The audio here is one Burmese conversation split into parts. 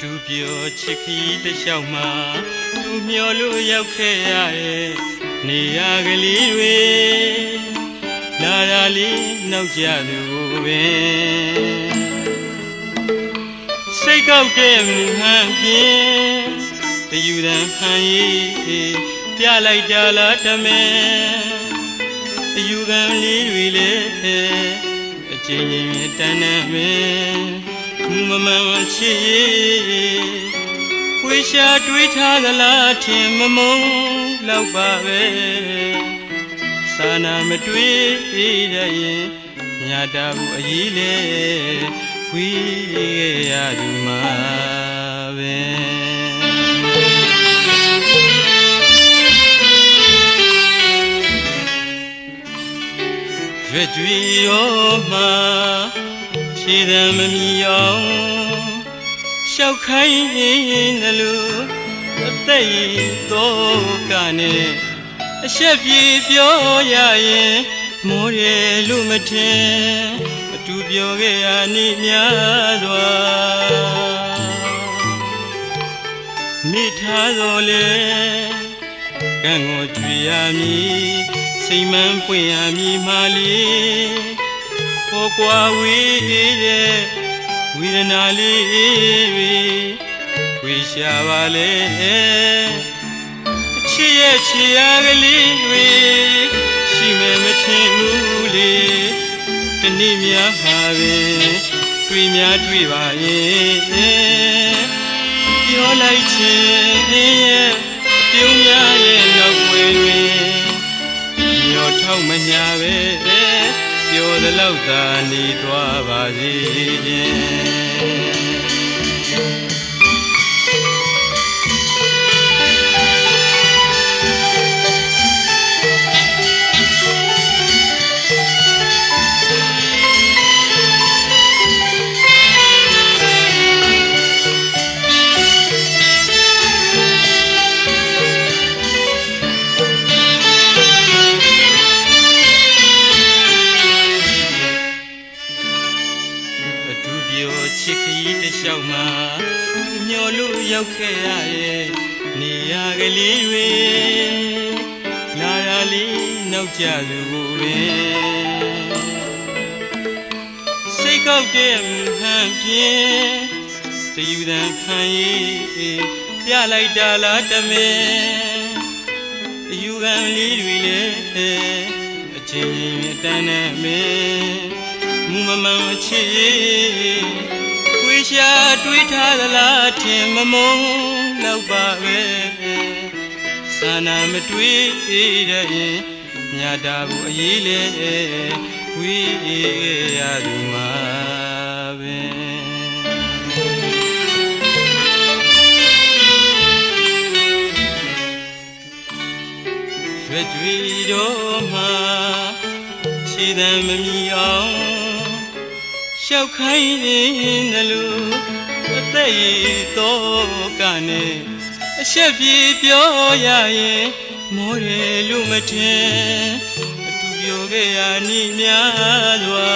တူပြောချစ်ခီးတစ်လျှောက်မှာသူမျောလို့ရောက်ခဲ့ရရဲ့နေရကလေးတွေလာရာလေးနောက်ကြသူပင်စိတ်ကောက်တဲ့မူဟန်ပြင်းတယူတန်ဟန်ရေးပြလိုက်တာလားတမဲအယူခံလေးတွေလေအချင်းချင်းတန်းနေမယ်မမှန်ချစ်ဝေရှာတွေးထားသလားထင်မမုန်းလောက်ပါပဲစာနာမတွေးတဲ့ရင်ညာတာဘူးအရေးလေဝီးရသူမှာပဲရွှေကြွေရောမှာခြေတံမမီအောင်ရှောက်ခိုင်းနေလို့အသက်တော့ကနေအဆက်ပြေပြောရရင်မိုးရဲလို့မထင်အတူပြောခဲ့ရနေများစွာမိထားတော်လေကံကိုကြွေရမည်စိတ်မှန်ပွင့်ရမည်မာလီဟောကွာဝေးတဲ့ဝိရဏလေးဝေရှာပါလေအချစ်ရဲ့ချီရကလေးတွေရှိမယ်မထင်ဘူးလေတနေ့များမှာပဲတွေ့များတွေ့ပါရဲ့ပြောလိုက်ခြင်းရဲ့ပြုံးများရဲ့နောက်ွယ်တွင်မျောထောက်မညာပဲပြောသလောက်သာနေသွားပါစေချစ်ခီးတစ်လျှောက်မှာမျောလို့ရောက်ခဲ့ရရဲ့နေရကလေးတွေလာရာလေးနောက်ကြသူပင်စိတ်ကောက်တဲ့မူဟန်ပြင်းတယူတန်ခံရေးပြလိုက်တာလားတမဲအယူခံလေးတွေလေအချင်းချင်းတန်းနေမယ်မူမမှန်ချစ်ဝေရှာတွေးထားသလားထင်မမုန်းလောက်ပါပဲစာနာမတွေးတဲ့ရင်ညာတာဘူးအရေးလေဝေးရသူမှာပဲရွှေကြွေတော်မှာခြေတံမမီအောင်ရှောက်ခိုင်းနေလို့အသက်တော့ကနေအဆက်ပြေပြောရရင်မိုးရဲလို့မထင်အတူပြောခဲ့ရနေများစွာ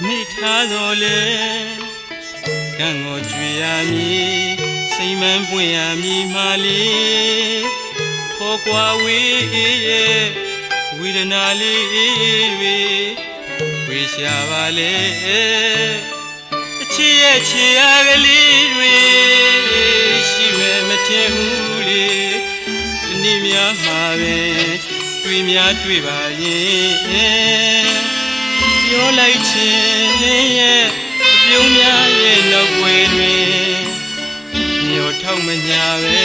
မိထားတော်လေကံကိုကြွေရမည်စိတ်မှန်ပွင့်ရမည်မာလီခေါ်ကွာဝေးရဲ့ဝိရဏလေးဝေရှာပါလေအချစ်ရဲ့ချီရကလေးတွေရှိမယ်မထင်ဘူးလေဒီနေ့များမှာပဲတွေ့များတွေ့ပါရဲ့ပြောလိုက်ခြင်းရဲ့အပြုံးများရဲ့နောက်ွယ်တွင်မျောထောက်မညာပဲ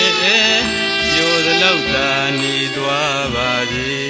ပြောသလောက်သာနေသွားပါစေ